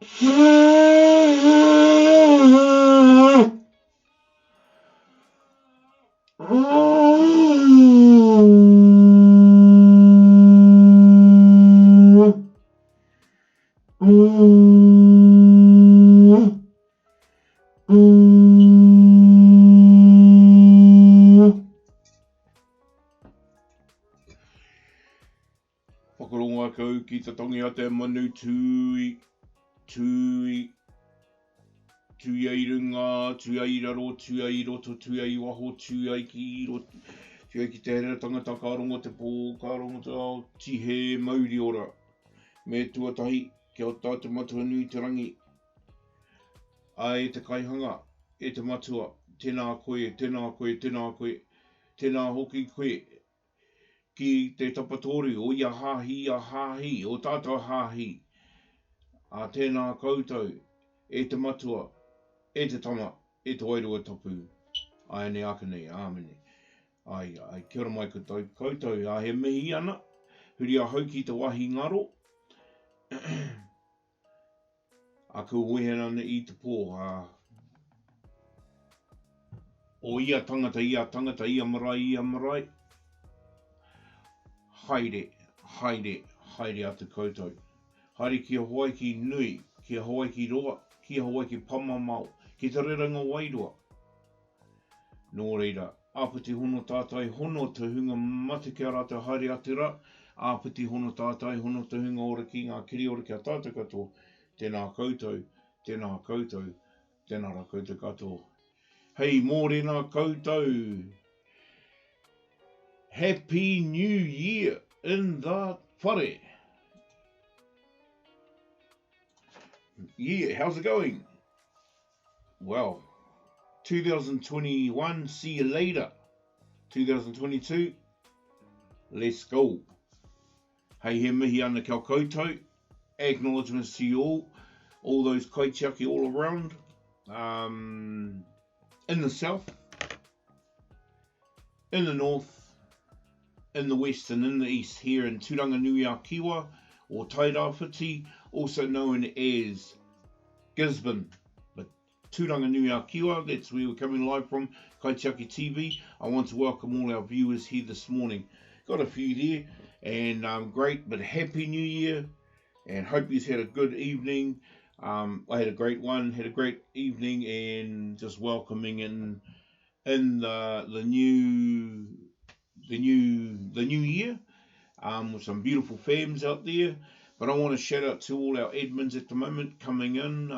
Whakaronga kau ki te tongi a te manu tui, tui, tui ai runga, tui ai raro, tui ai roto, tui ai waho, tui ai ki roto, tui ai ki te hera tangata ka rongo te pō, ka rongo te ao, tihe mauri ora. Me tuatahi, kia o tā te matua nui te rangi. Ai te kaihanga, e te matua, tēnā koe, tēnā koe, tēnā koe, tēnā hoki koe, ki te tapatori o ia hāhi a hāhi, o tātou hāhi. A tēnā koutou, e te matua, e te tama, e te wairua tapu. Ai ne aka nei, āmene. Ai, kia ora mai koutou, a he mihi ana, huri a hau ki te wahi ngaro. A kua wehena ana i te pō, o ia tangata, ia marae. Haere atu koutou. Haere kia Hawaii nui, kia Hawaii roa, kia Hawaii pamamao, ki te rerenga wairua. Nō reira, āpiti hono tātai, hono te hunga mate kia rātou haere atu ra, āpiti hono tātai, hono te hunga ora ki ngā kiri ora kia tātou katoa, tēnā koutou, tēnā koutou, tēnā rā koutou katoa. Hei, mōrena koutou, Happy New Year in the whare. Yeah, how's it going? Well, 2021, see you later. 2022, let's go. Hei he mihi ana kia koutou. Acknowledgements to you all those kaitiaki all around. In the south, in the north, in the west and in the east, here in Turanganui-a-Kiwa, or Tairāwhiti, also known as Gisborne. But Turanganui-a-Kiwa, that's where we're coming live from, Kaitiaki TV. I want to welcome all our viewers here this morning. Got a few there, and great, but Happy New Year, and hope you've had a good evening. I had a great one, had a great evening, and just welcoming in the new year, with some beautiful fams out there. But I want to shout out to all our admins at the moment coming in,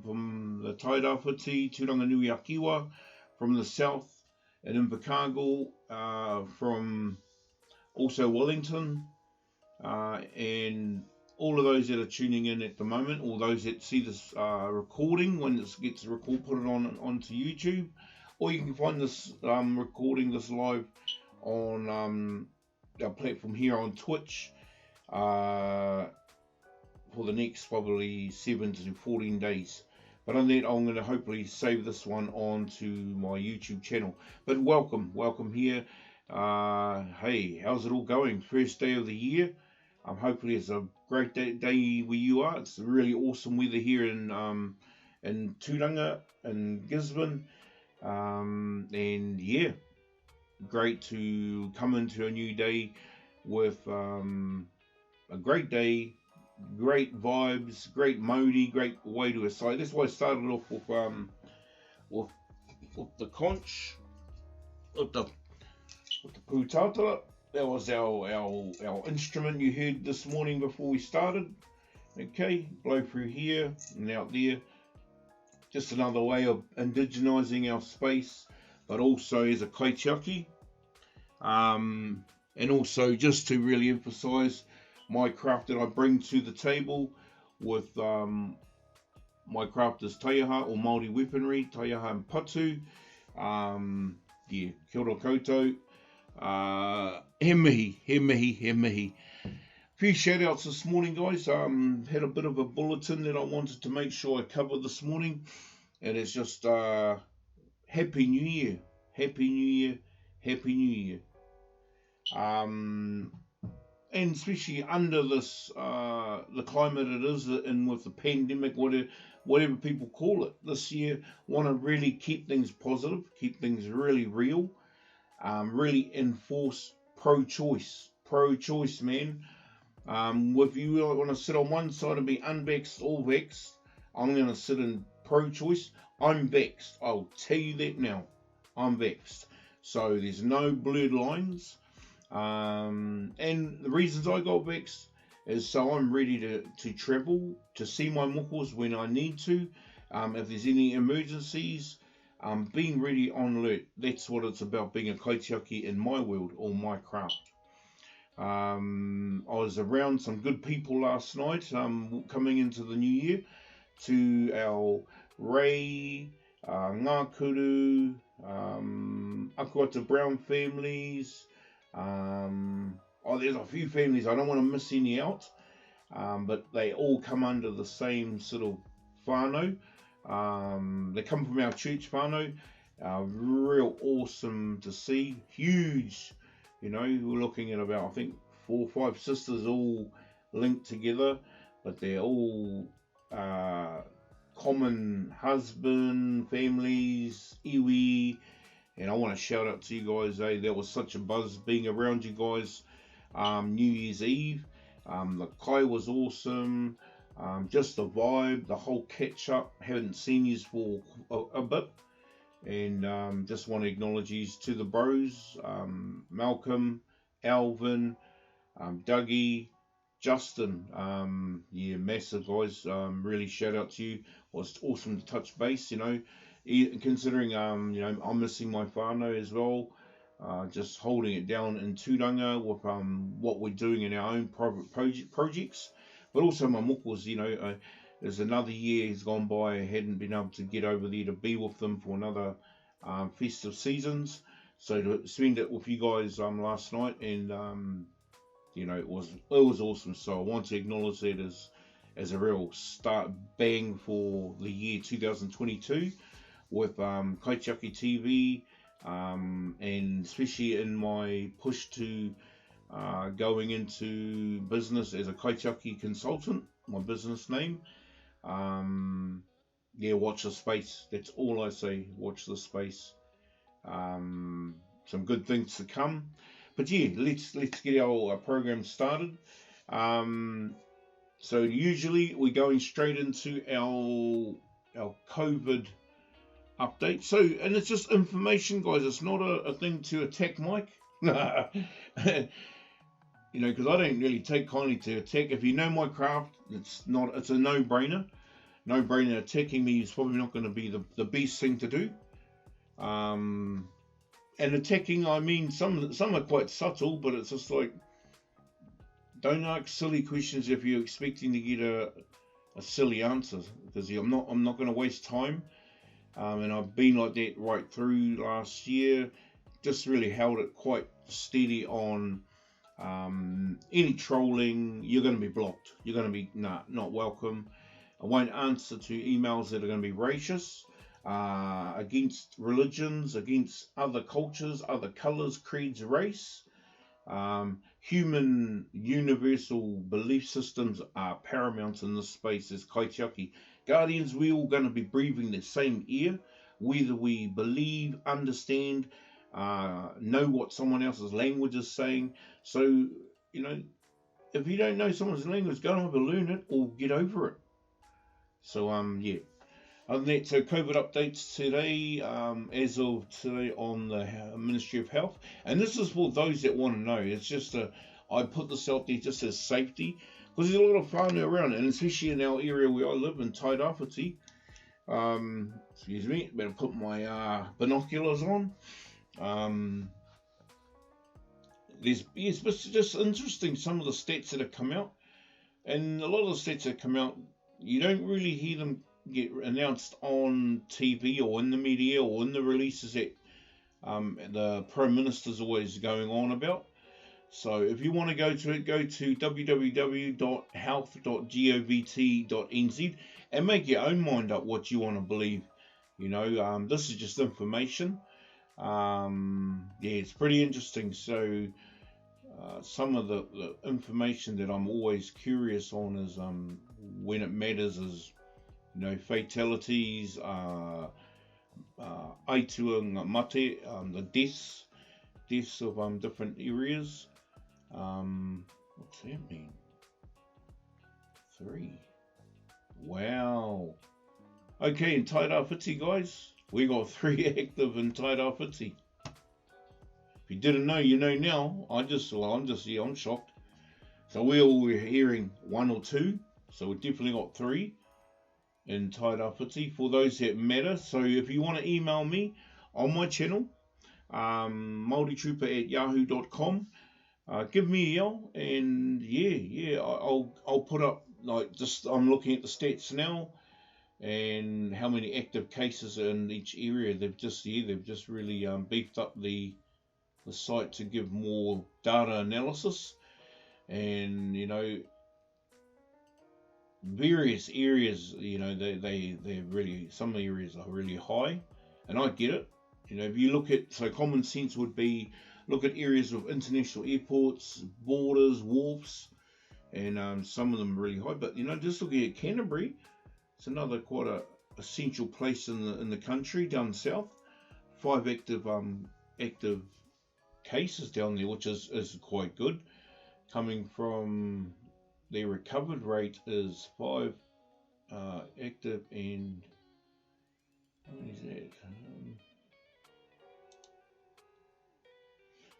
from the Tairāwhiti, Turanganui-a-Kiwa, from the south and Invercargill, from also Wellington, and all of those that are tuning in at the moment, or those that see this recording when this gets put it onto YouTube, or you can find this recording, this live, on our platform here on Twitch for the next probably 7 to 14 days. But on that, I'm going to hopefully save this one onto my YouTube channel. But welcome here. Hey, how's it all going? First day of the year. Hopefully it's a great day where you are. It's really awesome weather here in Turanga and Gisborne. And yeah, great to come into a new day with a great day, great vibes, great mauri, great way to aside. That's why I started off with the conch, with the pūtatara. That was our instrument you heard this morning before we started. Okay, blow through here and out there. Just another way of indigenizing our space, but also as a kaitiaki. And also just to really emphasize my craft that I bring to the table with my craft is taiaha or Māori weaponry, taiaha and patu. Yeah, kia ora koutou. He mihi. Few shout outs this morning, guys. Had a bit of a bulletin that I wanted to make sure I covered this morning, and it's just Happy New Year, Happy New Year, Happy New Year. and especially under this the climate it is, and with the pandemic, whatever people call it this year, want to really keep things positive, keep things really real, really enforce pro-choice, man. If you want to sit on one side and be unvexed or vexed, I'm going to sit in pro-choice. I'm vexed. I'll tell you that now. I'm vexed. So there's no blurred lines. And the reasons I got vexed is so I'm ready to travel, to see my mokos when I need to. If there's any emergencies, being ready on alert. That's what it's about, being a kaitiaki in my world or my craft. I was around some good people last night, coming into the new year, to our Ray, Ngākuru, Akuata Brown families. There's a few families, I don't want to miss any out, but they all come under the same sort of whānau. They come from our church whānau. Real awesome to see. Huge, we're looking at about, I think, 4 or 5 sisters all linked together, but they're all common husband, families, iwi. And I want to shout out to you guys, that was such a buzz being around you guys. New Year's Eve, the kai was awesome. Just the vibe, the whole catch up. Haven't seen you for a bit, and just want to acknowledge you to the bros, Malcolm, Alvin, Dougie, Justin. Massive guys. Really shout out to you. Was awesome to touch base. Considering I'm missing my whānau as well. Just holding it down in Tūranga with what we're doing in our own private projects, but also my mokos. There's another year has gone by. I hadn't been able to get over there to be with them for another festive seasons. So to spend it with you guys last night, and it was awesome. So I want to acknowledge that as a real start bang for the year 2022 with Kaitiaki TV. And especially in my push to going into business as a kaitiaki consultant, my business name. Watch the space. That's all I say. Watch the space. Some good things to come. But let's get our program started. So usually we're going straight into our COVID update. So, and it's just information, guys. It's not a thing to attack Mike. Because I don't really take kindly to attack. If you know my craft, it's a no-brainer. No-brainer. Attacking me is probably not going to be the best thing to do. And attacking, I mean, some are quite subtle, but it's just like, don't ask silly questions if you're expecting to get a silly answer, because I'm not going to waste time. And I've been like that right through last year. Just really held it quite steady on any trolling. You're going to be blocked. You're going to be not welcome. I won't answer to emails that are going to be racist, against religions, against other cultures, other colours, creeds, race. Human universal belief systems are paramount in this space as kaitiaki. Guardians, we're all going to be breathing the same air, whether we believe, understand, know what someone else's language is saying. So, if you don't know someone's language, go and have a learn it or get over it. So, Other than that, so COVID updates today, as of today on the Ministry of Health. And this is for those that want to know. It's just I put this out there just as safety. Because there's a lot of whānau around, and especially in our area where I live in Tairāwhiti. Excuse me, better put my binoculars on. It's just interesting, some of the stats that have come out. And a lot of the stats that come out, you don't really hear them get announced on TV or in the media or in the releases that the Prime Minister's always going on about. So if you want to go to it, go to www.health.govt.nz and make your own mind up what you want to believe. This is just information. It's pretty interesting. So some of the information that I'm always curious on is when it matters is, fatalities, aituanga mate, the deaths of different areas. What's that mean? 3. Wow. Okay, in Tairāwhiti, guys, we got 3 active in Tairāwhiti. If you didn't know, you know now. I'm shocked. So we all were hearing 1 or 2. So we definitely got 3 in Tairāwhiti for those that matter. So if you want to email me on my channel, MaoriTrooper@yahoo.com, give me a yell, and I'll put up, I'm looking at the stats now and how many active cases are in each area. They've just really beefed up the site to give more data analysis, and various areas, they're really, some areas are really high, and I get it. If you look at, so common sense would be, look at areas of international airports, borders, wharfs, and some of them are really high. But just looking at Canterbury, it's another quite a essential place in the country down south. 5 active cases down there, which is quite good. Coming from their recovered rate is 5 active, and how many is that?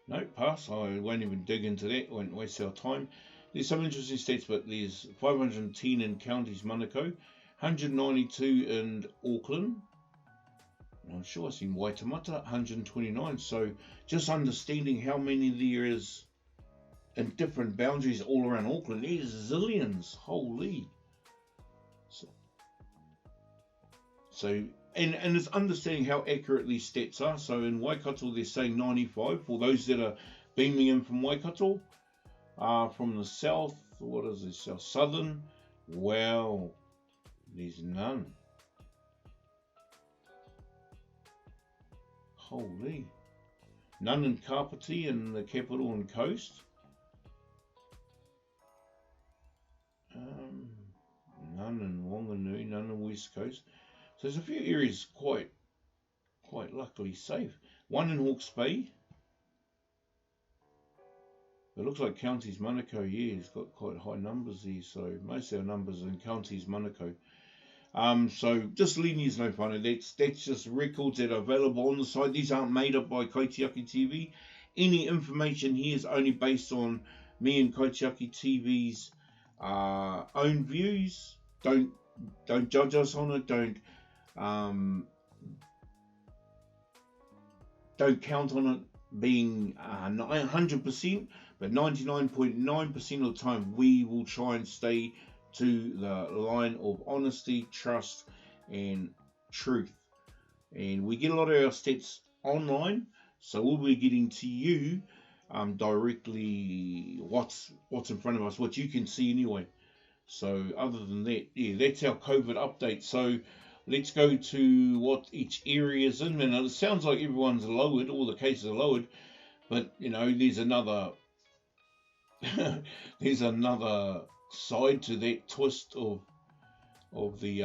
No, pass. I won't even dig into that. Won't waste our time. There's some interesting stats, but there's 510 in counties Manukau, 192 in Auckland. I'm sure I've seen Waitemata, 129. So just understanding how many there is in different boundaries all around Auckland, there's zillions. Holy. So and it's understanding how accurate these stats are. So in Waikato, they're saying 95 for those that are beaming in from Waikato. From the south, what is this? Southern? Wow, there's none. Holy. None in Kapiti, in the capital and coast. None in Wanganui, none in West Coast. So there's a few areas quite luckily safe. 1 in Hawke's Bay. It looks like Counties Manukau, it's got quite high numbers there. So most of our numbers are in Counties Manukau. So just letting you know, whānau, that's just records that are available on the site. These aren't made up by Kaitiaki TV. Any information here is only based on me and Kaitiaki TV's own views. Don't judge us on it. Don't count on it being 100%, but 99.9% of the time we will try and stay to the line of honesty, trust, and truth. And we get a lot of our stats online, so we'll be getting to you directly what's in front of us, what you can see anyway. So other than that, that's our COVID update. So let's go to what each area is in. And it sounds like everyone's lowered, all the cases are lowered, but there's another there's another side to that twist of the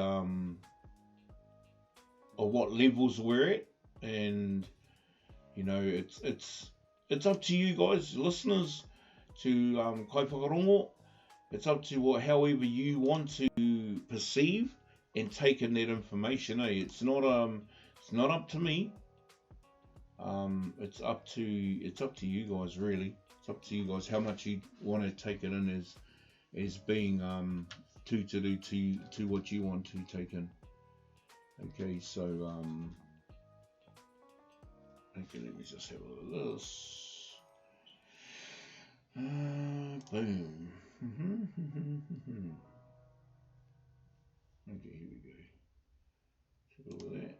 of what levels we're at, and it's up to you guys, listeners, to kai whakarongo. It's up to however you want to perceive and take in that information. It's not up to me. It's up to you guys, really. It's up to you guys how much you want to take it in as being to what you want to take in. Okay, so okay, let me just have a look at this. Boom. Okay, here we go. Take a look at that.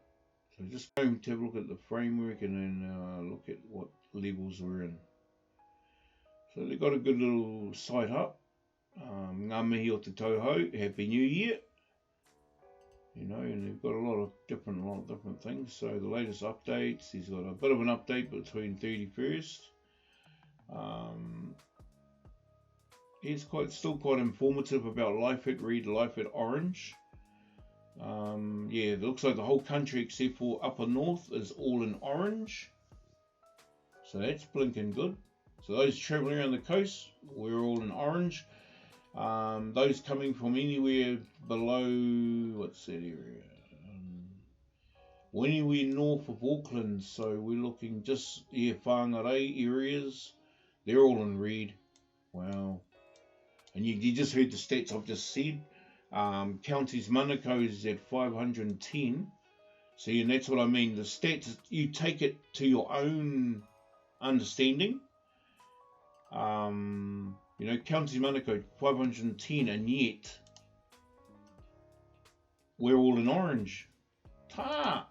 So just going to have a look at the framework and then look at what levels we're in. So they've got a good little site up. Ngā mihi o te tauhou, Happy New Year. And they've got a lot of different things. So the latest updates, he's got a bit of an update between 31st It's still quite informative about life at Reed, life at Orange. Yeah, it looks like the whole country except for upper north is all in orange. So that's blinking good. So those travelling around the coast, we're all in orange. Those coming from anywhere below, what's that area? Anywhere north of Auckland, so we're looking just, Whangarei areas, they're all in red. Wow. And you just heard the stats I've just said. Counties Manukau is at 510. See, and that's what I mean. The stats, you take it to your own understanding. Counties Manukau 510, and yet we're all in orange. Ta!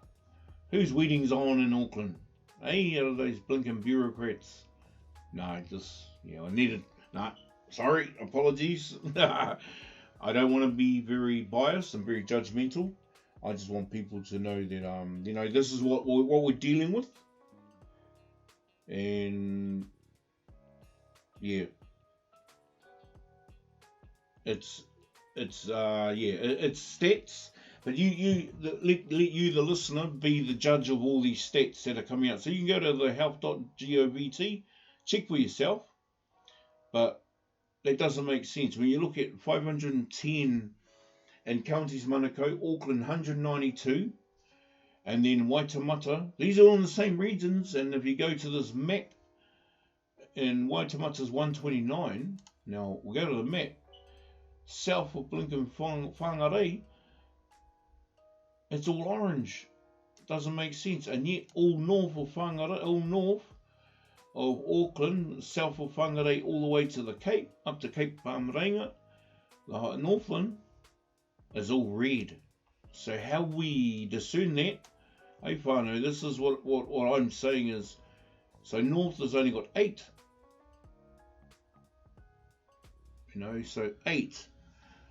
Whose wedding's on in Auckland? Hey, are those blinking bureaucrats? No, I needed. Nah, sorry, apologies. I don't want to be very biased and very judgmental. I just want people to know that this is what we're dealing with, and yeah, it's stats. But let the listener be the judge of all these stats that are coming out. So you can go to the health.govt, check for yourself. But that doesn't make sense. When you look at 510 in Counties Manukau, Auckland 192, and then Waitemata, these are all in the same regions. And if you go to this map, in Waitemata's 129, now we'll go to the map, south of Blinken Whangarei, it's all orange. Doesn't make sense. And yet all north of Whangarei, all north of Auckland, south of Whangarei, all the way to the Cape, up to Cape Reinga, the Northland, is all red. So how we discern that, hey whānau, this is what I'm saying is, so north has only got 8. So 8.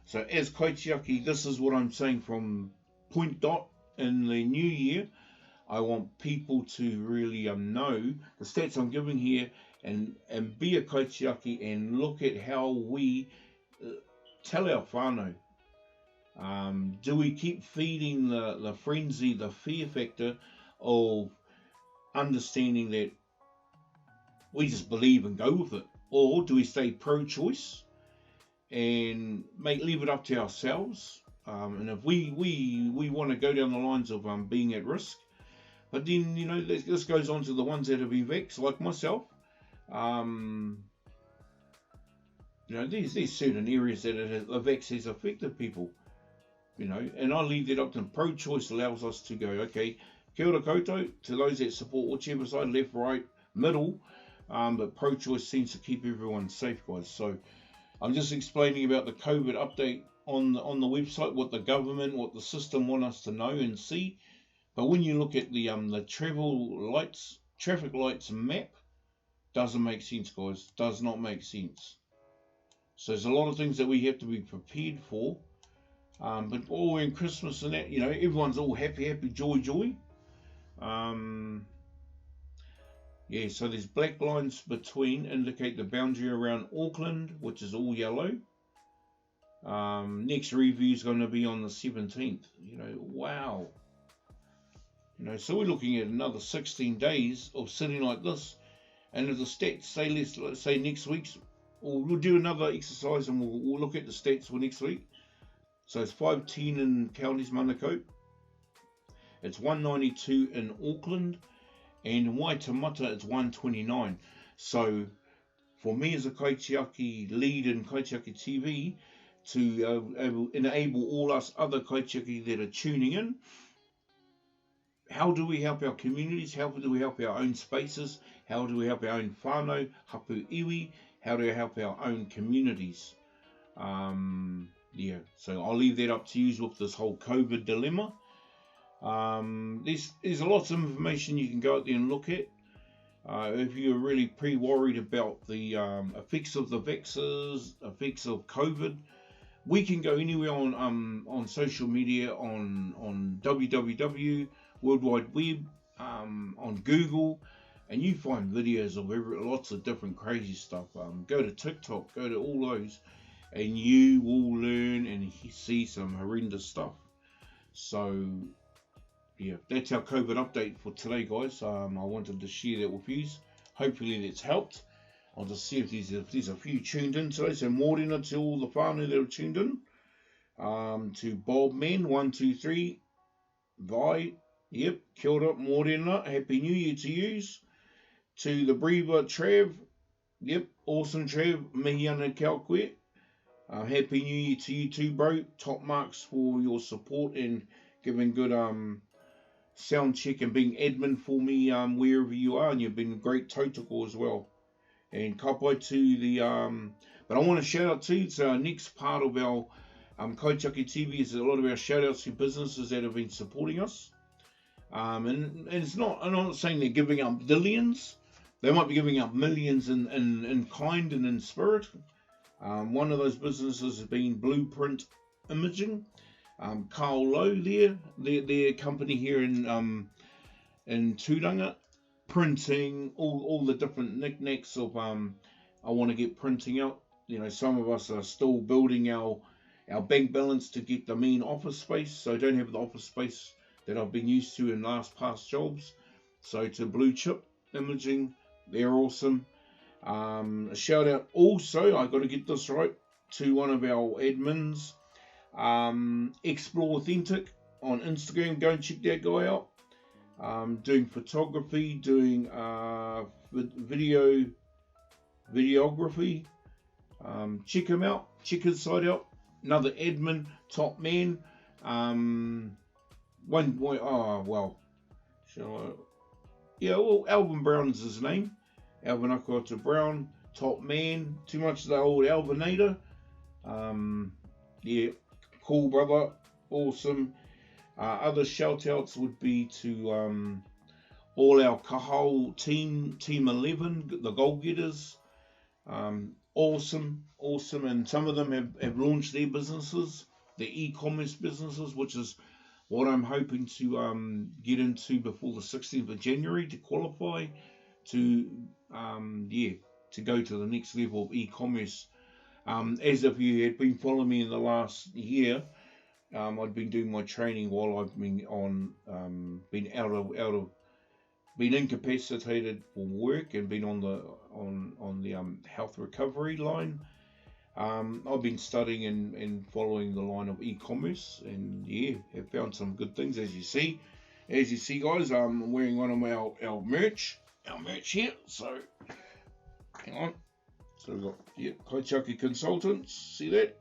So as Kaitiaki, this is what I'm saying from point dot in the new year. I want people to really know the stats I'm giving here and be a Kaitiaki and look at how we tell our whānau. Do we keep feeding the frenzy, the fear factor of understanding that we just believe and go with it? Or do we stay pro-choice and leave it up to ourselves? And if we want to go down the lines of being at risk, but then, this goes on to the ones that have been vexed, like myself. There's certain areas that the vex has affected people, and I leave that up to them. Pro-choice allows us to go, okay, kia ora koutou, to those that support whichever side, left, right, middle, but pro-choice seems to keep everyone safe, guys. So I'm just explaining about the COVID update on the website, what the government, what the system want us to know and see. But when you look at the traffic lights map, doesn't make sense, guys. Does not make sense. So there's a lot of things that we have to be prepared for. But all in Christmas and that, everyone's all happy, joy. So there's black lines between indicate the boundary around Auckland, which is all yellow. Next review is going to be on the 17th. Wow. So we're looking at another 16 days of sitting like this. And if the stats say, let's say next week's, or we'll do another exercise and we'll look at the stats for next week. So it's 510 in Counties Manukau. It's 192 in Auckland. And in Waitemata, it's 129. So for me as a Kaitiaki lead in Kaitiaki TV, to enable all us other Kaitiaki that are tuning in, how do we help our communities? How do we help our own spaces? How do we help our own whānau, hapu iwi? How do we help our own communities? So I'll leave that up to you with this whole COVID dilemma. There's lots of information you can go out there and look at. If you're really worried about the effects of the vaxxers, effects of COVID, we can go anywhere on social media, on www, World Wide Web, on Google. and you find videos of lots of different crazy stuff. Go to TikTok, go to all those, and you will learn and see some horrendous stuff. So yeah, that's our COVID update for today, guys. I wanted to share that with you. Hopefully that's helped. I'll just see if there's a few tuned in today. So morena to all the whānau that are tuned in. To Bob Men 123, Vi, yep, kia ora, morena, happy new year to yous. To the Brever Trav, yep, awesome Trav, mihi ana kia koe. Happy new year to you too, bro. Top marks for your support and giving good sound check and being admin for me wherever you are, and you've been a great tautoko as well. And kapai to the but I want to shout out to it's our next part of our Kaitiaki TV is a lot of our shout outs to businesses that have been supporting us. And it's not, I'm not saying they're giving up billions, they might be giving up millions in kind and in spirit. One of those businesses has been Blueprint Imaging. Carl Lowe their company here in Tūranga, printing all the different knickknacks of I want to get printing out. You know, some of us are still building our bank balance to get the main office space, so I don't have the office space that I've been used to in past jobs. So to Blue Chip Imaging, they're awesome. A shout out also, I got to get this right, to one of our admins, Explore Authentic on Instagram. Go and check that guy out. Doing photography, doing videography. Check him out. Check his site out. Another admin, top man. One boy. Oh well. Alvin Brown is his name. Alvin Akota Brown, top man. Too much of the old Alvinator. Yeah, cool brother, awesome. Other shout outs would be to all our Kahau team 11, the goal getters. Awesome, and some of them have launched their businesses, their e-commerce businesses, which is what I'm hoping to get into before the 16th of January to qualify to go to the next level of e-commerce. As if you had been following me in the last year, I'd been doing my training while I've been been incapacitated for work and been on the health recovery line. I've been studying and following the line of e-commerce, and have found some good things. As you see guys, I'm wearing one of our merch here. So hang on. So we've got Kaitiaki Consultants. See that?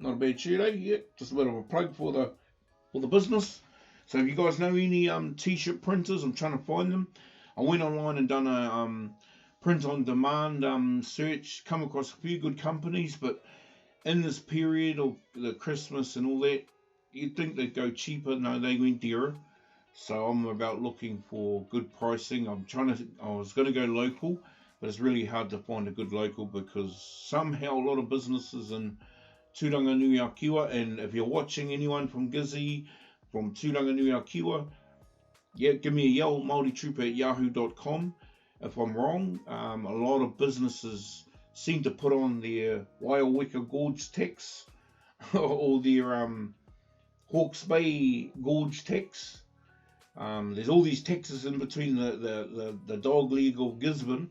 Not a bad shirt, eh? Yeah, just a bit of a plug for the business. So if you guys know any t-shirt printers, I'm trying to find them. I went online and done a print on demand search, come across a few good companies, but in this period of the Christmas and all that, you'd think they'd go cheaper. No, they went dearer. So I'm about looking for good pricing. I was going to go local, but it's really hard to find a good local because somehow a lot of businesses in Turanganui-a-Kiwa, and if you're watching anyone from Gizzy, from Turanganui-a-Kiwa, give me a yell, maoritrooper@yahoo.com. If I'm wrong, a lot of businesses seem to put on their Waiaweka Gorge tax or their Hawke's Bay Gorge tax. There's all these taxes in between the dog leg of Gisborne,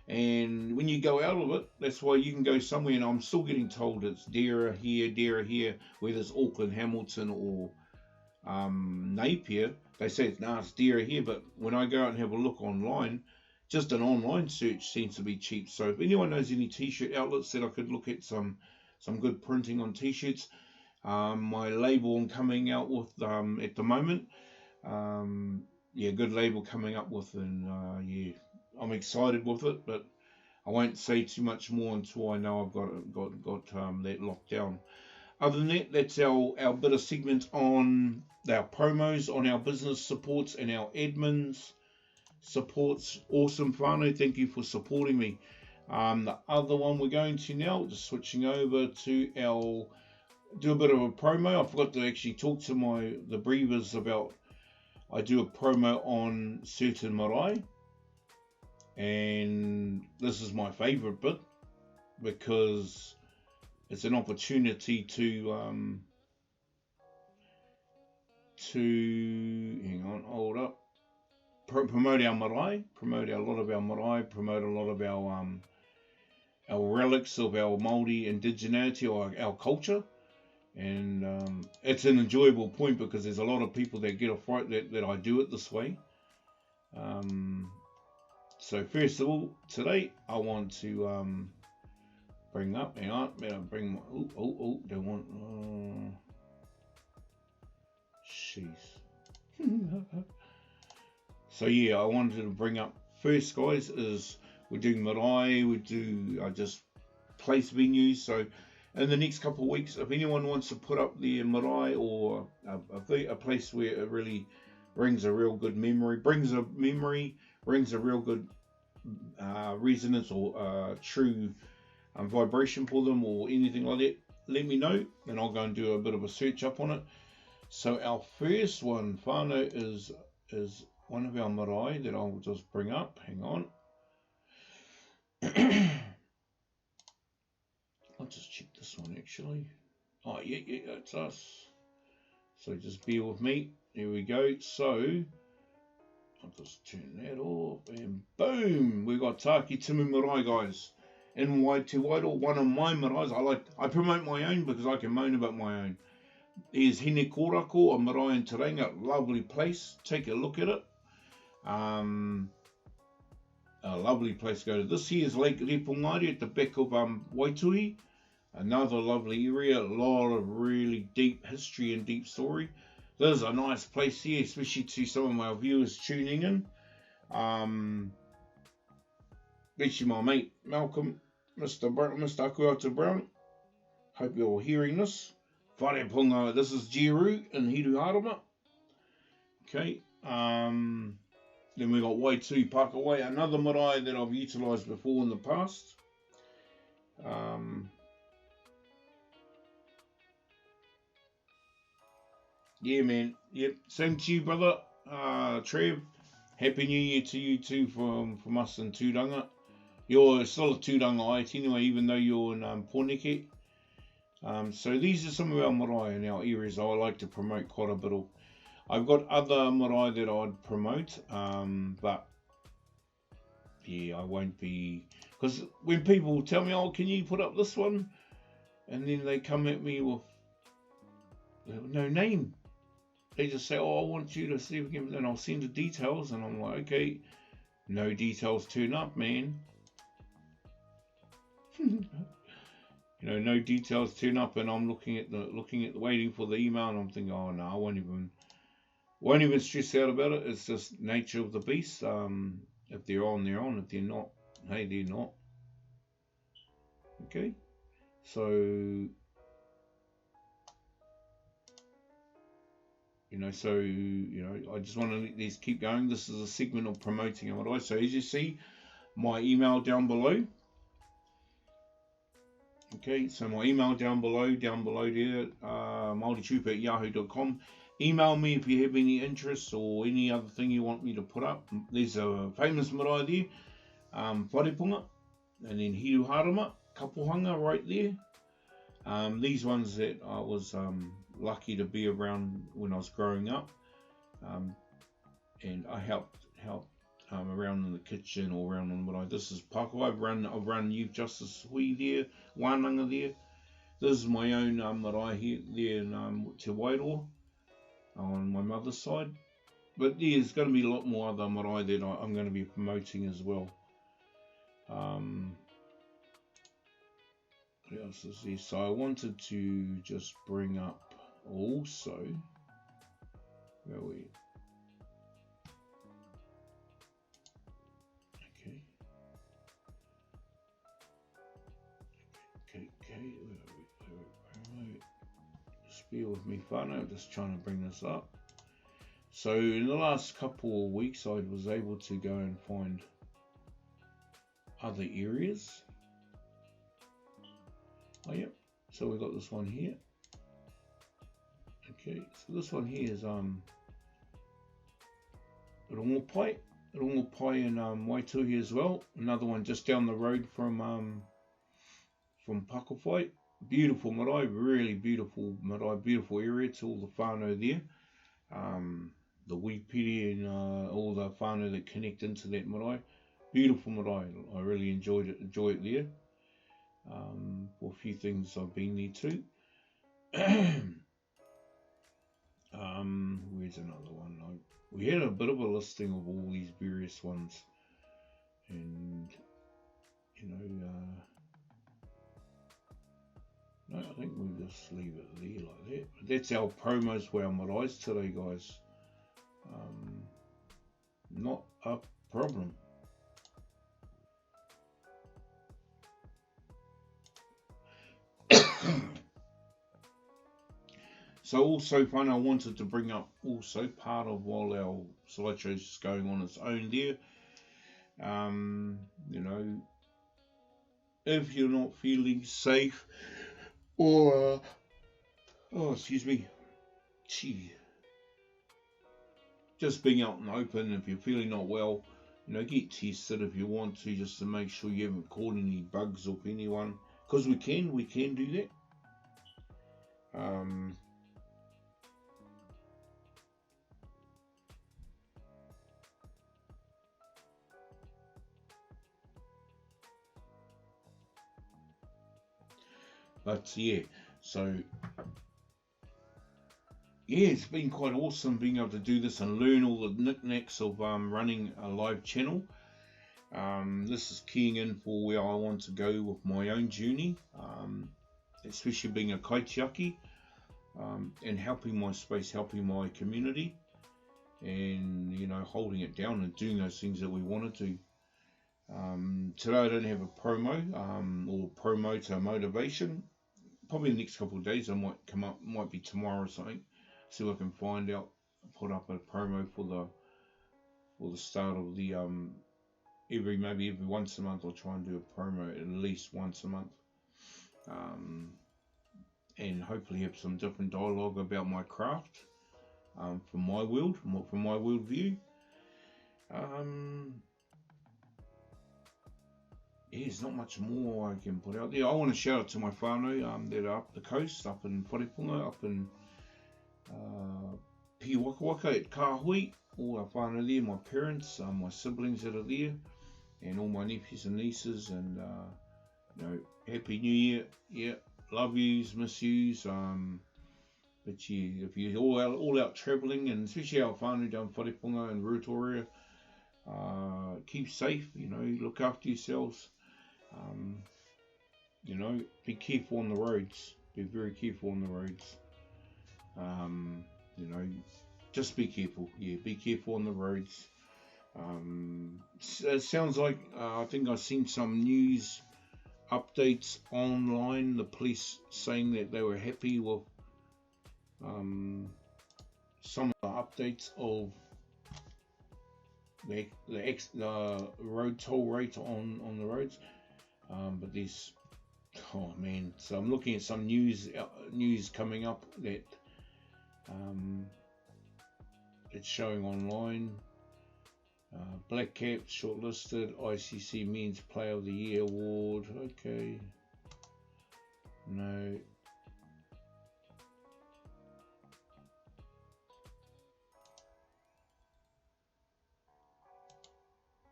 and when you go out of it, that's why you can go somewhere, and I'm still getting told it's dearer here, whether it's Auckland, Hamilton, or Napier. They say it's dearer here, but when I go out and have a look online, just an online search seems to be cheap. So if anyone knows any t-shirt outlets that I could look at some good printing on t-shirts, my label I'm coming out with at the moment, good label coming up with, and I'm excited with it, but I won't say too much more until I know I've got that locked down. Other than that, that's our bit of segment on our promos, on our business supports and our admins supports. Awesome whānau, thank you for supporting me. The other one we're going to now, just switching over to do a bit of a promo. I forgot to actually talk to the Brevers about, I do a promo on certain marae. And this is my favourite bit because it's an opportunity to hang on, hold up, promote our marae, promote a lot of our marae, promote a lot of our relics of our Māori indigeneity or our culture. And it's an enjoyable point because there's a lot of people that get a fright that I do it this way. So first of all, today I want to bring up, hang on, bring my, don't want, jeez. So yeah, I wanted to bring up first, guys, is we're doing marae, I just place venues. So in the next couple of weeks, if anyone wants to put up their marae or a place where it really brings a real good memory, brings a real good resonance or true vibration for them or anything like that, let me know and I'll go and do a bit of a search up on it. So our first one, whānau, is one of our marae that I'll just bring up. Hang on. I'll just check this one actually. Oh yeah, it's us. So just bear with me. There we go. So I'll just turn that off and boom, we got Taki Timu Marae, guys. In Waitu Wairoa, one of my marae. I promote my own because I can moan about my own. There's Hine Korako, a marae in Tauranga, lovely place. Take a look at it. A lovely place to go to. This here is Lake Repongari at the back of Waitui. Another lovely area, a lot of really deep history and deep story. This is a nice place here, especially to some of my viewers tuning in. Especially my mate Malcolm, Mr. Akuata Brown. Hope you're hearing this. Whare Ponga, this is Jeru in Hiruharama. Okay, then we got Waitui Pakawai, another marae that I've utilised before in the past. Yeah, man. Yep. Same to you, brother. Trev. Happy New Year to you too from us in Tūranga. You're still a Tūranga ait anyway, even though you're in Pōneke. So these are some of our marae in our areas I like to promote quite a bit of. I've got other marae that I'd promote, but yeah, I won't be, because when people tell me, oh, can you put up this one? And then they come at me with no name. They just say, oh, I want you to see if we can, and I'll send the details, and I'm like, okay, no details turn up, man. No details turn up, and I'm waiting for the email, and I'm thinking, oh no, I won't even stress out about it. It's just nature of the beast. If they're on, they're on. If they're not, hey, they're not. Okay, so I just want to let these keep going. This is a segment of promoting our marae. So as you see, my email down below. Okay, so my email down below there, maoritrooper@yahoo.com. Email me if you have any interests or any other thing you want me to put up. There's a famous marae there, Wharepunga, and then Hiruharama, Kapohanga right there. These ones that I was lucky to be around when I was growing up, and I helped around in the kitchen or around on what this is Pakawai. I've run Youth Justice Hui there, Wānanga there. This is my own marae here there in Te Wairoa on my mother's side. But there's going to be a lot more other marae that I'm going to be promoting as well. What else is there? So I wanted to just bring up also, where are we? Just bear with me, whānau, just trying to bring this up. So in the last couple of weeks, I was able to go and find other areas. Oh, yep. So we got this one here. Okay, so this one here is Rongopai. Rongopai and Waituhi as well. Another one just down the road from Pakowhai. Beautiful marae, really beautiful marae, beautiful area to all the whānau there. The Wipiri and all the whānau that connect into that marae. Beautiful marae. I really enjoy it there. For a few things I've been there too. Where's another one? We had a bit of a listing of all these various ones, and no, I think we'll just leave it there like that. But that's our promos for our marae today, guys. Not a problem. So also fun, I wanted to bring up also part of while our slideshow is going on its own there. If you're not feeling safe or just being out in the open, if you're feeling not well, get tested if you want to, just to make sure you haven't caught any bugs off anyone, because we can do that. But yeah, so yeah, it's been quite awesome being able to do this and learn all the knickknacks of running a live channel. This is keying in for where I want to go with my own journey, especially being a kaitiaki, and helping my space, helping my community, and holding it down and doing those things that we want to do. Today I don't have a promo or promoter motivation. Probably the next couple of days I might come up, might be tomorrow or something, see if I can find out, put up a promo for the start of the maybe every once a month I'll try and do a promo at least once a month, and hopefully have some different dialogue about my craft, from my world, from my world view. There's not much more I can put out there. I want to shout out to my whānau that are up the coast, up in Wharepunga, up in Piwakawaka at Kāhui, all our whānau there, my parents, my siblings that are there, and all my nephews and nieces, and Happy New Year. Yeah, love yous, miss yous. But yeah, if you're all out travelling, and especially our whānau down Wharepunga and Rutoria, keep safe, look after yourselves. Be careful on the roads. Be very careful on the roads. Just be careful. Yeah, be careful on the roads. It sounds like I think I've seen some news updates online. The police saying that they were happy with some of the updates of the road toll rate on the roads. But there's, so I'm looking at some news coming up that it's showing online. Black Caps shortlisted, ICC Men's Player of the Year award. Okay, no.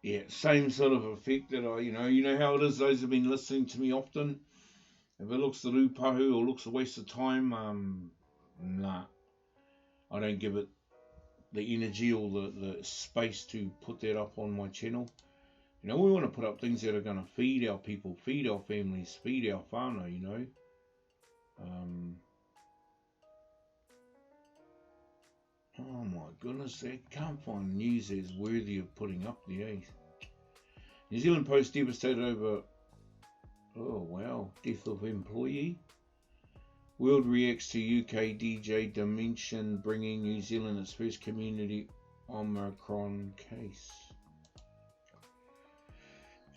Yeah, same sort of effect that you know how it is. Those have been listening to me often. If it looks the rupahu or looks a waste of time, nah, I don't give it the energy or the space to put that up on my channel. We want to put up things that are going to feed our people, feed our families, feed our whānau, Oh my goodness, I can't find news that's worthy of putting up there. New Zealand Post devastated over, death of employee. World reacts to UK DJ Dimension bringing New Zealand its first community Omicron case.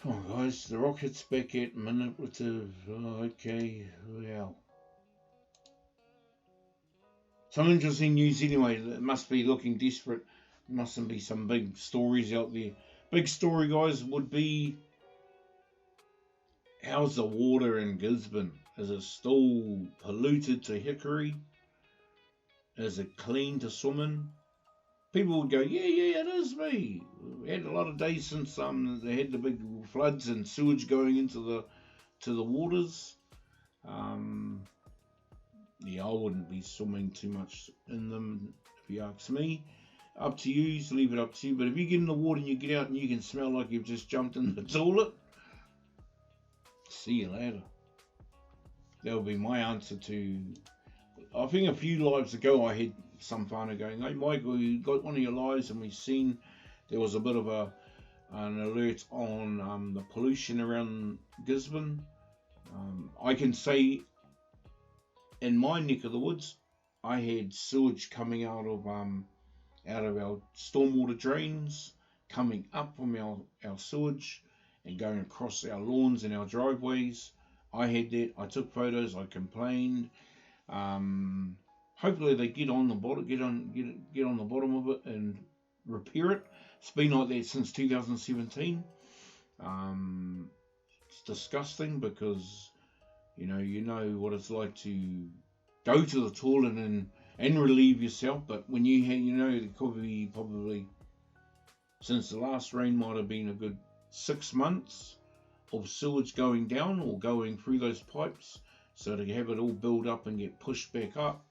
Come on guys, the rocket's back at manipulative. Okay, wow. Some interesting news anyway. It must be looking desperate Mustn't be some big stories out there. Big story, guys, would be how's the water in Gisborne? Is it still polluted to hickory? Is it clean to swim in? People would go, yeah, it is me. We had a lot of days since they had the big floods and sewage going into the waters. Um, yeah, I wouldn't be swimming too much in them if you ask me. Up to you, just leave it up to you. But if you get in the water and you get out and you can smell like you've just jumped in the toilet, see you later. That would be my answer to. I think a few lives ago I had some whānau going, hey Michael, we got one of your lives and we've seen there was a bit of an alert on the pollution around Gisborne. I can say in my neck of the woods, I had sewage coming out of our stormwater drains, coming up from our sewage and going across our lawns and our driveways. I had that. I took photos. I complained. Hopefully they get on the bottom, get on the bottom of it and repair it. It's been like that since 2017. It's disgusting because you know what it's like to go to the toilet and relieve yourself. But when it could be probably since the last rain might have been a good 6 months of sewage going down or going through those pipes. So to have it all build up and get pushed back up,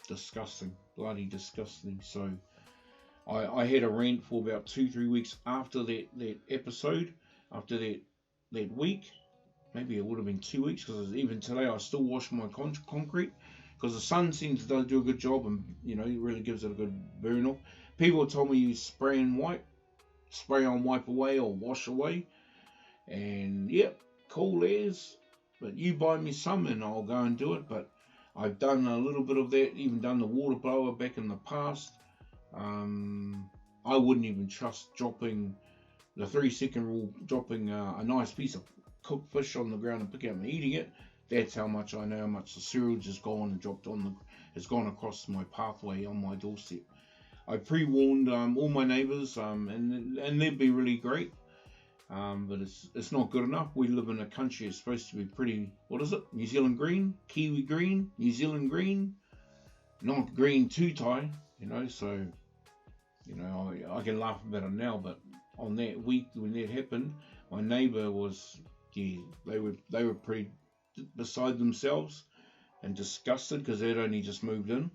disgusting, bloody disgusting. So I had a rant for about 2-3 weeks after that episode, after that week. Maybe it would have been 2 weeks because even today I still wash my concrete because the sun seems to do a good job and it really gives it a good burn off. People told me you spray on wipe away or wash away, and yep, cool as. But you buy me some and I'll go and do it. But I've done a little bit of that, even done the water blower back in the past. I wouldn't even trust dropping the 3-second rule, dropping a nice piece of cooked fish on the ground and picking up and eating it. That's how much I know how much the sewage has gone and has gone across my pathway on my doorstep. I pre-warned all my neighbours, and they'd be really great. But it's not good enough. We live in a country that's supposed to be pretty, what is it? New Zealand green, Kiwi green, New Zealand green, not green too tight, so, I can laugh about it now, but on that week when that happened, my neighbour was, they were pretty beside themselves and disgusted because they'd only just moved in.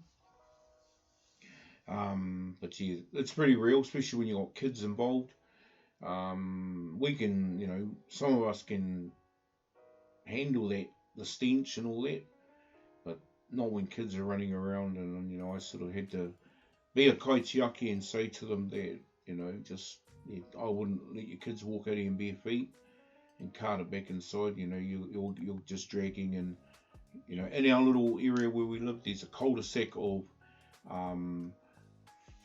But yeah, it's pretty real, especially when you've got kids involved. We can, some of us can handle that, the stench and all that, but not when kids are running around. And I sort of had to be a kaitiaki and say to them that, I wouldn't let your kids walk out here in bare feet and cart it back inside. You're just dragging. And in our little area where we live, there's a cul-de-sac of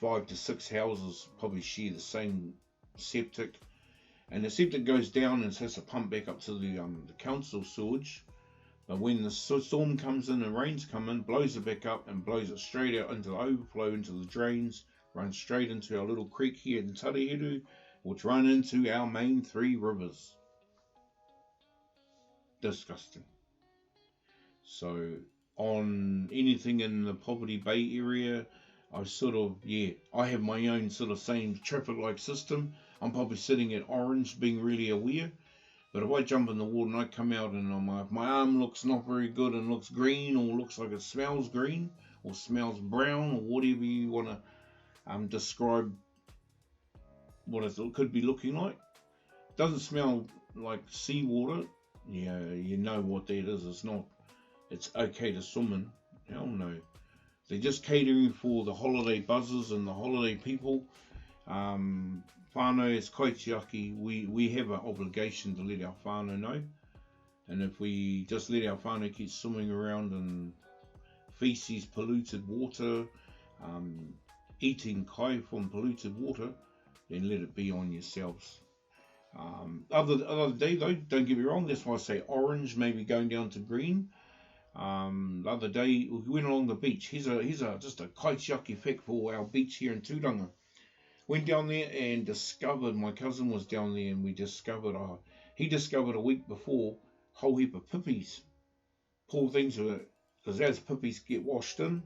5 to 6 houses probably share the same septic, and the septic goes down and has to pump back up to the council sewage. But when the storm comes in and rains come in, blows it back up and blows it straight out into the overflow, into the drains, runs straight into our little creek here in Tarihiru, which run into our main 3 rivers. Disgusting. So on anything in the Poverty Bay area, I have my own sort of same traffic light system. I'm probably sitting at orange, being really aware. But if I jump in the water and I come out and if my arm looks not very good and looks green or looks like it smells green or smells brown or whatever you want to describe what it could be looking like, doesn't smell like seawater, you know what that is. It's okay to swim in. Hell no. They're just catering for the holiday buzzers and the holiday people. Whānau is kaitiaki. We have an obligation to let our whānau know. And if we just let our whānau keep swimming around in feces, polluted water, eating kai from polluted water, then let it be on yourselves. Other day though, don't get me wrong, that's why I say orange, maybe going down to green. The other day we went along the beach. Here's just a kaitiaki fact for our beach here in Tūranga. Went down there and discovered, my cousin was down there and he discovered a week before, a whole heap of pippies. Poor things were, because as pippies get washed in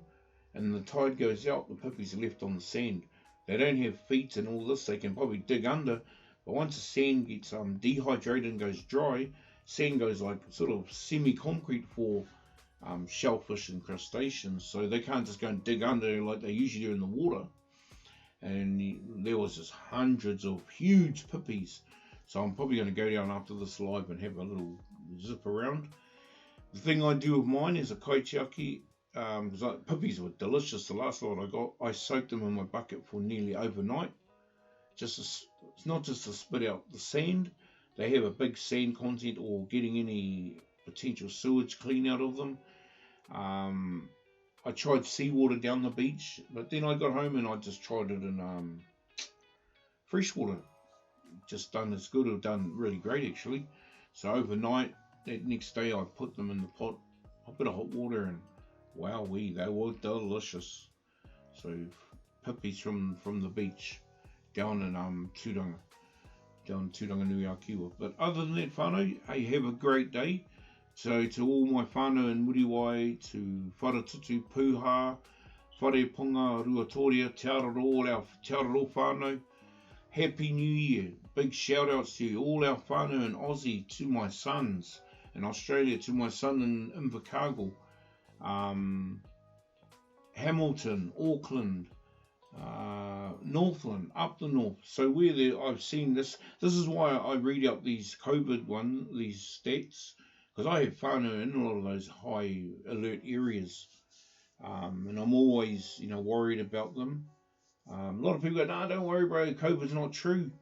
and the tide goes out, the pippies are left on the sand. They don't have feet and all this, they can probably dig under, but once the sand gets dehydrated and goes dry, sand goes like sort of semi-concrete for shellfish and crustaceans, so they can't just go and dig under like they usually do in the water. And there was just hundreds of huge pippies, so I'm probably going to go down after this live and have a little zip around. The thing I do with mine is a kaitiaki, because pippies were delicious. The last lot I got, I soaked them in my bucket for nearly overnight. It's not just to spit out the sand. They have a big sand content or getting any potential sewage clean out of them. I tried seawater down the beach, but then I got home and I just tried it in freshwater. Just done as good, or done really great actually. So overnight, that next day I put them in the pot, a bit of hot water, and wowee, they were delicious. So pippies from the beach down in Tūranga, down Turanganuiakiwa. But other than that, whānau, hey, have a great day. So to all my whānau in Muriwai, to Wharatutu, Pūha, Whareponga, Ruatoria, Te Araro, all our Te Araro whānau, Happy New Year. Big shout outs to you, all our whānau in Aussie, to my sons in Australia, to my son in Invercargill, Hamilton, Auckland, Northland, up the north. So where there, I've seen this. This is why I read out these COVID these stats, because I have whānau in a lot of those high alert areas, and I'm always, worried about them. A lot of people go, "No, don't worry, bro. COVID's not true."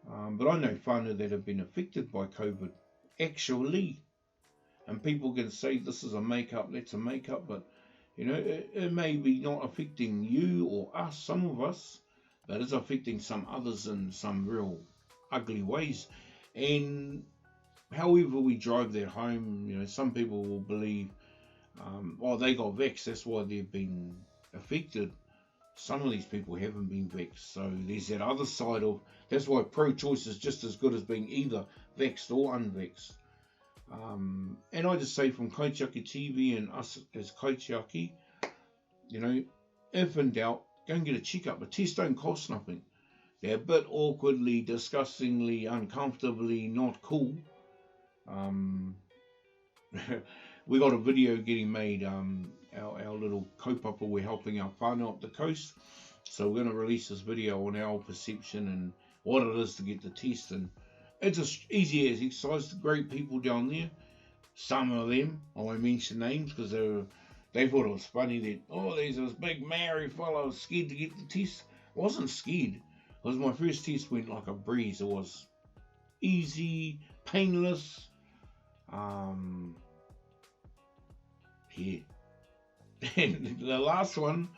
But I know whānau that have been affected by COVID, actually. And people can say this is a make-up, that's a make-up, but it may be not affecting you or us, some of us, but it's affecting some others in some real ugly ways. And however we drive that home, some people will believe, they got vexed, that's why they've been affected. Some of these people haven't been vexed, so there's that other side of, that's why pro-choice is just as good as being either vexed or unvexed. And I just say from Kaitiaki TV and us as Kaitiaki, if in doubt, go and get a checkup. A test don't cost nothing. They're a bit awkwardly, disgustingly, uncomfortably not cool. We got a video getting made, our little kaupapa, we're helping our whānau up the coast. So we're going to release this video on our perception and what it is to get the test. And it's as easy as exercise. Great people down there. Some of them, I won't mention names because they thought it was funny that, there's this big Maori fellow was scared to get the test. I wasn't scared. Because my first test went like a breeze. It was easy, painless. Yeah. And the last one,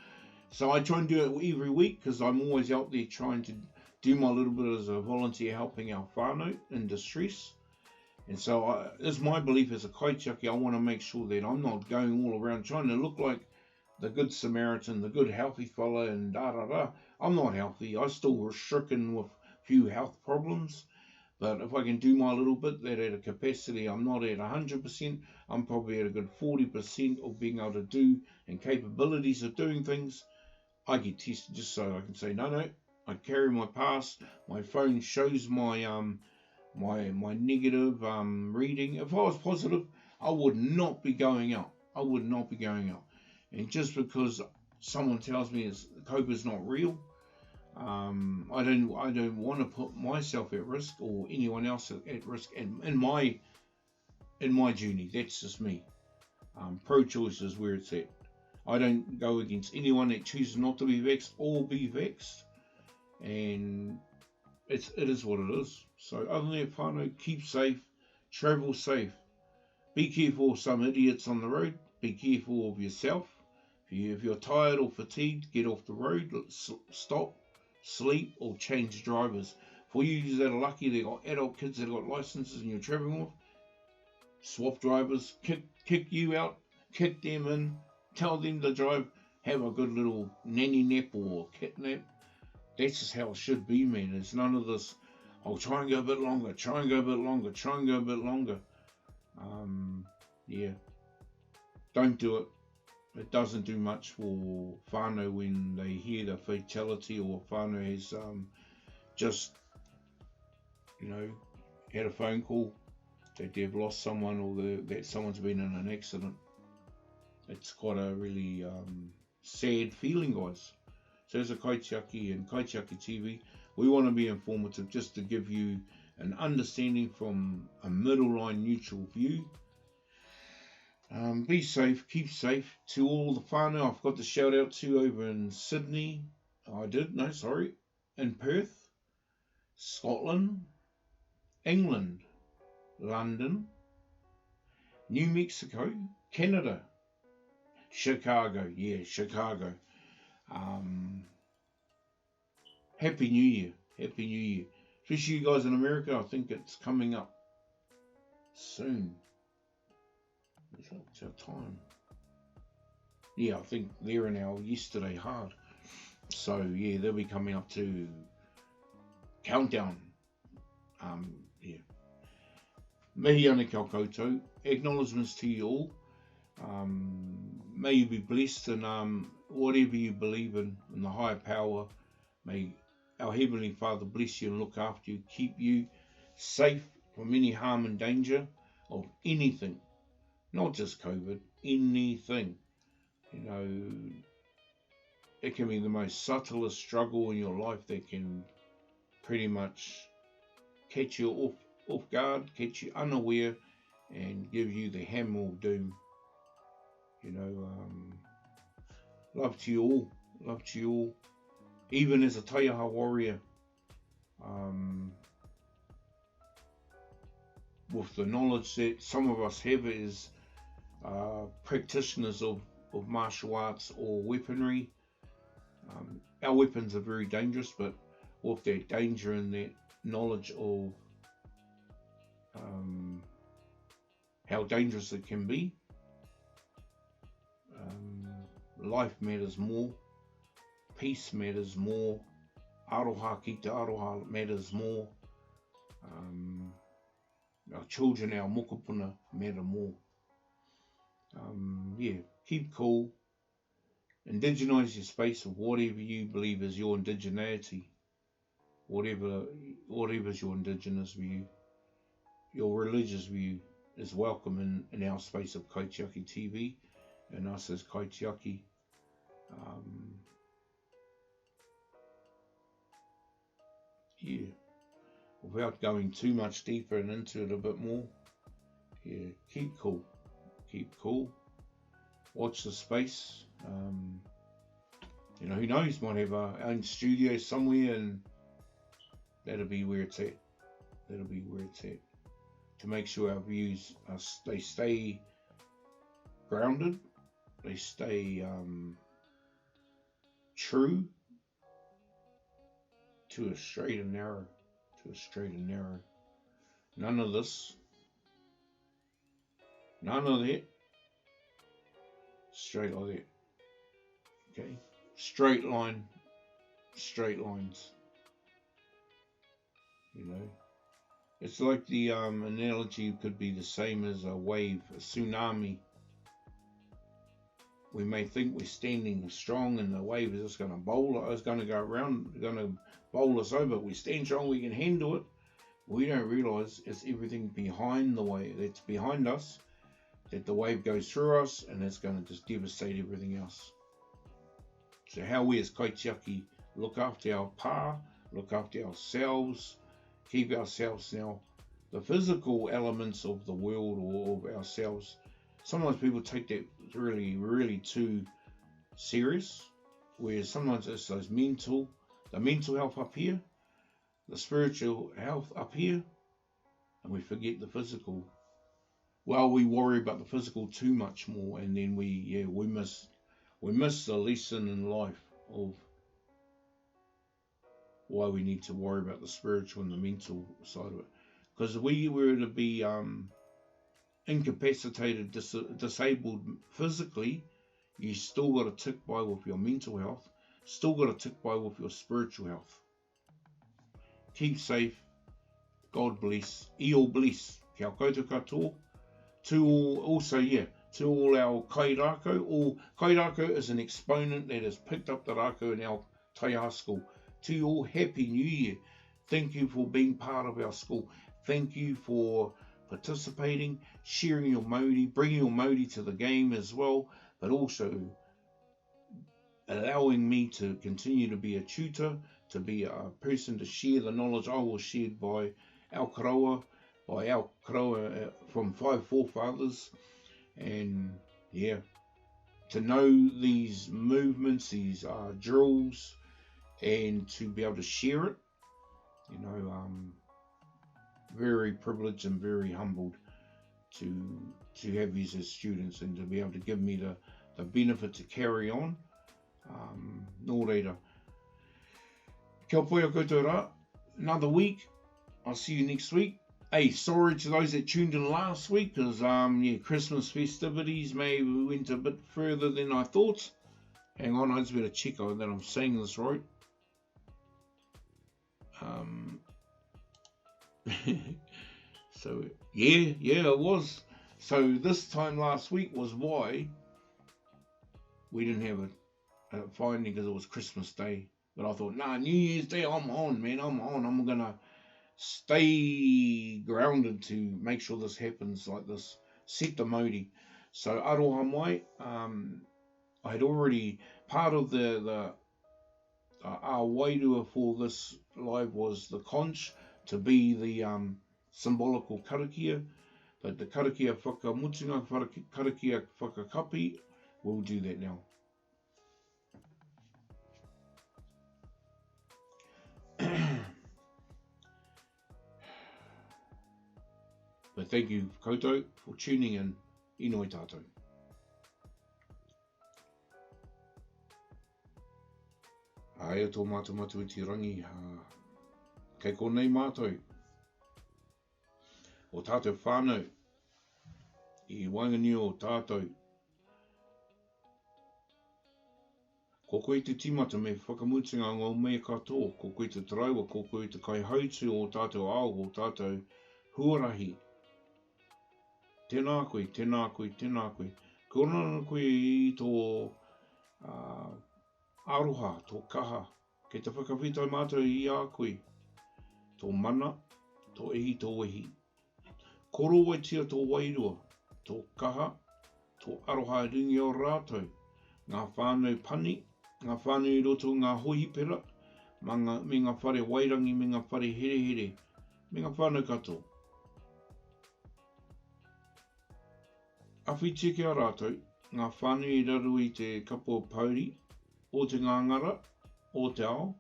so I try and do it every week because I'm always out there trying to do my little bit as a volunteer helping our whānau in distress. And so it's my belief as a kaitiaki, I want to make sure that I'm not going all around trying to look like the good Samaritan, the good healthy fella and da-da-da. I'm not healthy. I still stricken with a few health problems. But if I can do my little bit, that at a capacity I'm not at 100%, I'm probably at a good 40% of being able to do and capabilities of doing things, I get tested just so I can say, no, I carry my pass, my phone shows my my negative reading. If I was positive, I would not be going out. And just because someone tells me COVID is not real, I don't want to put myself at risk or anyone else at risk in my journey. That's just me. Pro-choice is where it's at. I don't go against anyone that chooses not to be vexed or be vexed, and it is what it is. So other than that, whānau, keep safe, travel safe, be careful of some idiots on the road, be careful of yourself. If you're tired or fatigued, get off the road, stop, sleep, or change drivers. For you that are lucky, they got adult kids that got licenses and you're traveling with, swap drivers, kick you out, kick them in, tell them to drive, have a good little nanny nap or cat nap, That's just how it should be, man. It's none of this, I'll try and go a bit longer, try and go a bit longer, try and go a bit longer. Yeah, don't do it. It doesn't do much for whānau when they hear the fatality, or whānau has just, had a phone call that they've lost someone, or that someone's been in an accident. It's quite a really sad feeling, guys. So as a Kaitiaki and Kaitiaki TV, we want to be informative, just to give you an understanding from a middle line neutral view. Be safe, keep safe. To all the whānau, I've got to shout out to over in Sydney. In Perth, Scotland, England, London, New Mexico, Canada, Chicago. Chicago. Happy New Year. Happy New Year. Especially you guys in America, I think it's coming up soon. It's our time. Yeah, I think they're in our yesterday hard. So yeah, they'll be coming up to countdown. Mihi ana kia koutou. Acknowledgements to you all. May you be blessed in whatever you believe in the higher power. May our Heavenly Father bless you and look after you, keep you safe from any harm and danger of anything. Not just COVID, anything. It can be the most subtlest struggle in your life that can pretty much catch you off guard, catch you unaware, and give you the hammer of doom. Love to you all. Even as a Taiaha warrior, with the knowledge that some of us have as practitioners of martial arts or weaponry. Our weapons are very dangerous, but with that danger and that knowledge of how dangerous it can be, life matters more, peace matters more, aroha ki te aroha matters more, our children, our mokopuna matter more. Keep cool. Indigenize your space of whatever you believe is your indigeneity. Whatever is your indigenous view. Your religious view is welcome in our space of Kaitiaki TV and us as Kaitiaki. Without going too much deeper and into it a bit more. Keep cool. Watch the space. Who knows, might have our own studio somewhere, and that'll be where it's at. To make sure our views they stay grounded, they stay true to a straight and narrow. None of this. None of that. Straight like that. Okay? Straight lines. It's like the analogy could be the same as a wave, a tsunami. We may think we're standing strong and the wave is just going to bowl us, going to go around, going to bowl us over. We stand strong, we can handle it. We don't realise it's everything behind the wave that's behind us, that the wave goes through us and it's going to just devastate everything else. So how we as Kaitiaki look after our pa, look after ourselves, keep ourselves now, the physical elements of the world or of ourselves. Sometimes people take that really, really too serious, whereas sometimes it's the mental health up here, the spiritual health up here, and we forget the physical. Well, we worry about the physical too much more, and then we miss the lesson in life of why we need to worry about the spiritual and the mental side of it. Because if we were to be incapacitated, disabled physically, you still got to tick by with your mental health. still got to tick by with your spiritual health. Keep safe. God bless. I all bless. Kia koutou katoa. To all our kairako. All kairako is an exponent that has picked up the rako in our Taiha school. To you all, Happy New Year. Thank you for being part of our school. Thank you for participating, sharing your mauri, bringing your mauri to the game as well, but also allowing me to continue to be a tutor, to be a person to share the knowledge I was shared by our karawa from 5 forefathers, and to know these movements, these drills, and to be able to share it, very privileged and very humbled to have you as students and to be able to give me the benefit to carry on. Nō reira. Kia pai a koutou rā. Another week. I'll see you next week. Hey, sorry to those that tuned in last week because Christmas festivities maybe went a bit further than I thought. Hang on, I just better check that I'm saying this right. So it was. So this time last week was why we didn't have a finding, because it was Christmas Day. But I thought, New Year's Day, I'm on, man. I'm gonna stay grounded to make sure this happens like this. Set the mauri. So aroha mai. I had already, part of our wairua for this live was the conch, to be the symbolical karakia, but the karakia whakamutunga, karakia whakakapi, we'll do that now. But thank you, koutou, for tuning in. Inoi tātou. Aia tō mātou i te rangi. Kei konei mātou. O tātou whānau. I waingani o tātou. Ko koe te timata me whakamutunga ngā mea katoa. Ko koe te traua, ko koe te kai hautu o tātou ao, o tātou huarahi. Tēnā koe, tēnā koe, tēnā koe. Ko rana koe i tō aroha, tō kaha. Kei te whakawhitai mātou i a koe. Tō mana, tō ehi, tō wehi. Koro wai tia tō wairua, tō kaha, tō aroha ringi o rātou. Ngā whānau pani, ngā whānau i roto ngā hohipera, me ngā whare wairangi, me ngā whare here, me ngā whānau katoa. Awhitia ki a rātou, ngā whānau i raru i te kapua pauri, o te ngangara, o te ao.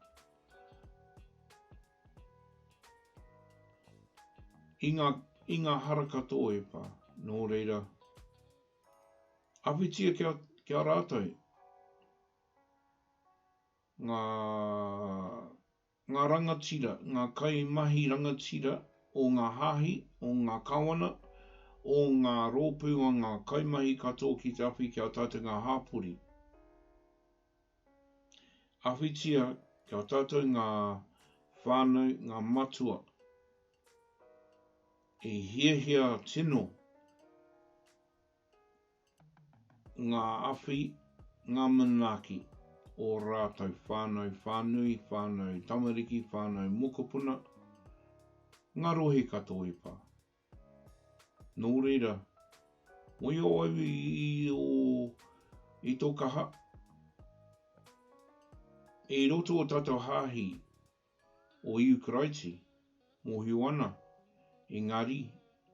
I ngā hara katoa e pā, nō reira. Awhitia ki a rātou, ngā rangatira, ngā kaimahi rangatira, o ngā hahi, o ngā kawana, o ngā rōpū o ngā kaimahi katoa ki te awhi ki a tātou ngā hāpuri. Awhitia ki a tātou ngā whānau, ngā matua, e hiahia tino, ngā awhi, ngā manaki, o rātou whānau whānui, whānau tamariki, whānau mokopuna, ngā rohe katoa e pā. Nō reira, moi o au i tō kaha. E roto o tātou hāhi o Iukaraiti, mohi wana, engari,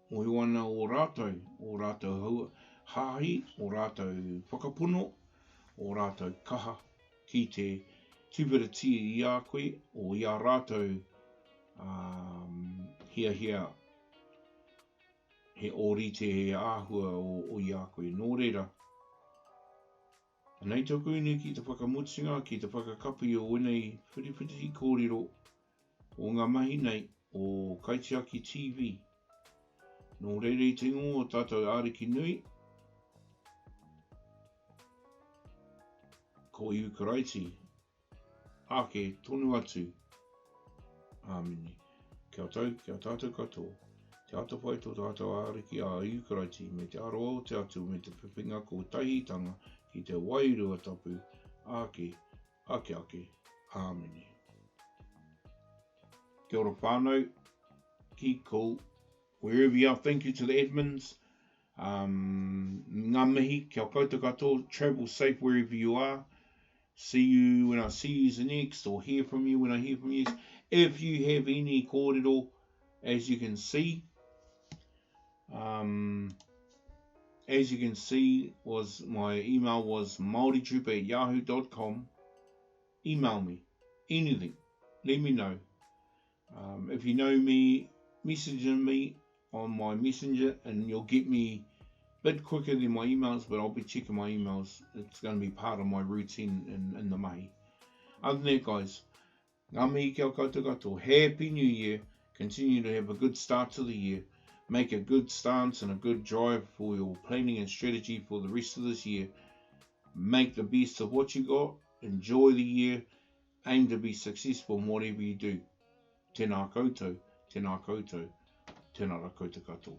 mohi wana o rātou hāhi, o rātou whakapono, o rātou kaha, ki te tūperatia i a koe, o i a rātou hia, he orite, he āhua o i a koe. Nō reira, nei tōku ine ki te whakamutunga, ki te whakakapi o wenei whiriwhiri kōrero o ngā mahi nei o Kaitiaki TV. Nō reira i te ingo o tātou āriki nui, ko Iukaraiti, ake tonu atu. Āmini. Kia tau, kia tātou katoa. Te ata whai tō tātou āriki a Iukaraiti me te aroa o te atu me te whiwhinga ko tahitanga ki te wairua tapu ake, ake, āmini. Kia ora whānau, ki ko, wherever you are, thank you to the Edmonds. Ngā mihi, kia koutou katoa, travel safe wherever you are. See you when I see you next, or hear from you when I hear from you. If you have any kōrero, as you can see, was my email was maoritrooper@yahoo.com. Email me, anything, let me know. If you know me, message me on my messenger, and you'll get me a bit quicker than my emails, but I'll be checking my emails. It's going to be part of my routine in the mahi. Other than that, guys, ngā mihi kia koutou katoa. Happy New Year. Continue to have a good start to the year. Make a good stance and a good drive for your planning and strategy for the rest of this year. Make the best of what you got. Enjoy the year. Aim to be successful in whatever you do. Tēnā koutou, tēnā koutou, tēnā koutou katoa.